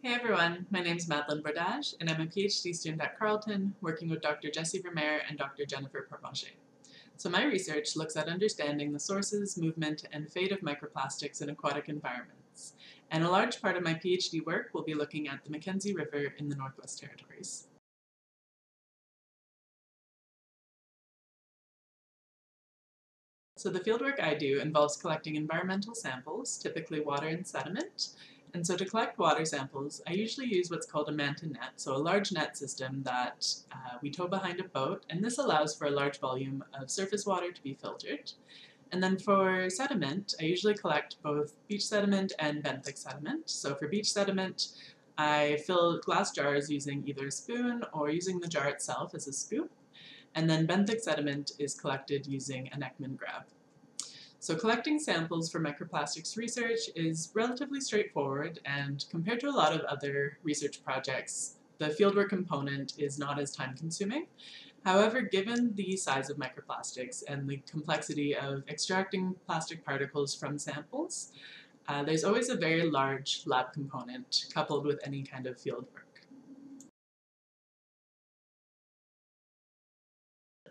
Hey everyone, my name is Madelaine Bourdages and I'm a PhD student at Carleton working with Dr. Jessie Vermeer and Dr. Jennifer Pormanger. So my research looks at understanding the sources, movement, and fate of microplastics in aquatic environments. And a large part of my PhD work will be looking at the Mackenzie River in the Northwest Territories. So the fieldwork I do involves collecting environmental samples, typically water and sediment. And so to collect water samples, I usually use what's called a manta net, so a large net system that we tow behind a boat, and this allows for a large volume of surface water to be filtered. And then for sediment, I usually collect both beach sediment and benthic sediment. So for beach sediment, I fill glass jars using either a spoon or using the jar itself as a scoop. And then benthic sediment is collected using an Ekman grab. So collecting samples for microplastics research is relatively straightforward, and compared to a lot of other research projects, the fieldwork component is not as time-consuming. However, given the size of microplastics and the complexity of extracting plastic particles from samples, there's always a very large lab component coupled with any kind of fieldwork.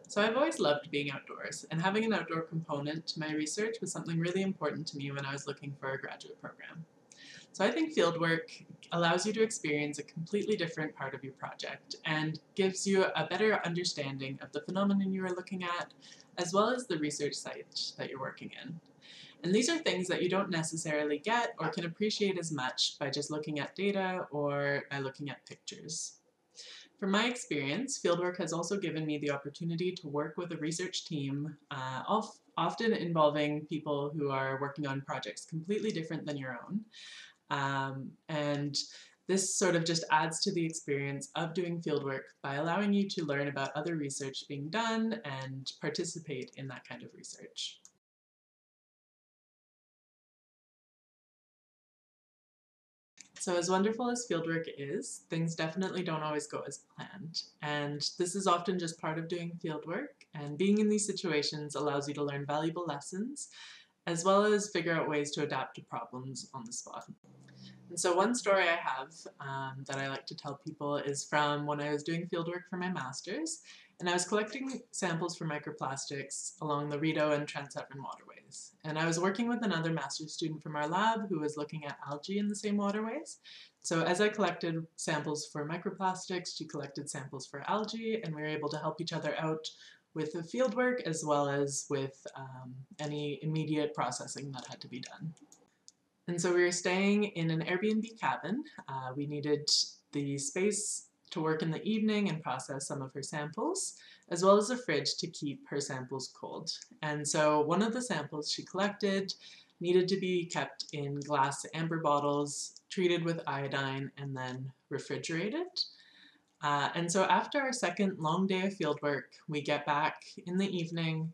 So I've always loved being outdoors, and having an outdoor component to my research was something really important to me when I was looking for a graduate program. So I think fieldwork allows you to experience a completely different part of your project and gives you a better understanding of the phenomenon you are looking at, as well as the research site that you're working in. And these are things that you don't necessarily get or can appreciate as much by just looking at data or by looking at pictures. From my experience, fieldwork has also given me the opportunity to work with a research team, often involving people who are working on projects completely different than your own. And this sort of just adds to the experience of doing fieldwork by allowing you to learn about other research being done and participate in that kind of research. So as wonderful as fieldwork is, things definitely don't always go as planned. And this is often just part of doing fieldwork, and being in these situations allows you to learn valuable lessons, as well as figure out ways to adapt to problems on the spot. And so one story I have that I like to tell people is from when I was doing fieldwork for my master's, and I was collecting samples for microplastics along the Rideau and Trent Severn waterways. And I was working with another master's student from our lab who was looking at algae in the same waterways. So as I collected samples for microplastics, she collected samples for algae, and we were able to help each other out with the fieldwork as well as with any immediate processing that had to be done. And so we were staying in an Airbnb cabin. We needed the space to work in the evening and process some of her samples, as well as a fridge to keep her samples cold. And so one of the samples she collected needed to be kept in glass amber bottles, treated with iodine, and then refrigerated. And so after our second long day of fieldwork, we get back in the evening,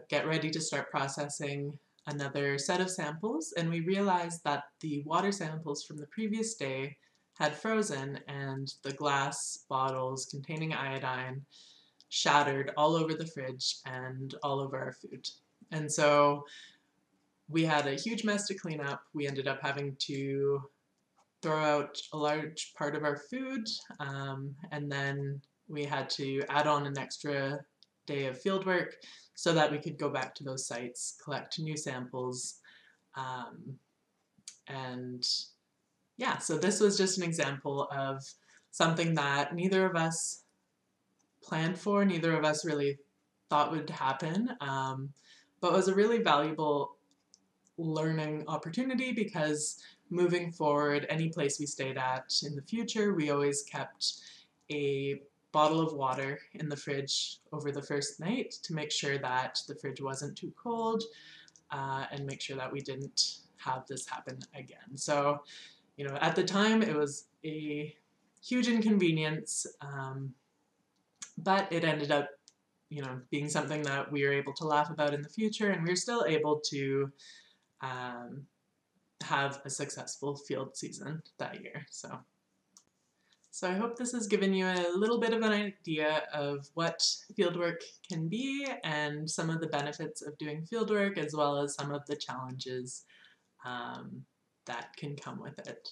get ready to start processing another set of samples, and we realized that the water samples from the previous day had frozen and the glass bottles containing iodine shattered all over the fridge and all over our food. And so we had a huge mess to clean up. We ended up having to throw out a large part of our food, and then we had to add on an extra day of fieldwork so that we could go back to those sites, collect new samples, and yeah, so this was just an example of something that neither of us planned for, neither of us really thought would happen, but was a really valuable learning opportunity because moving forward, any place we stayed at in the future, we always kept a bottle of water in the fridge over the first night to make sure that the fridge wasn't too cold, and make sure that we didn't have this happen again. So, you know, at the time it was a huge inconvenience, but it ended up, you know, being something that we were able to laugh about in the future, and we were still able to have a successful field season that year. So I hope this has given you a little bit of an idea of what fieldwork can be and some of the benefits of doing fieldwork, as well as some of the challenges that can come with it.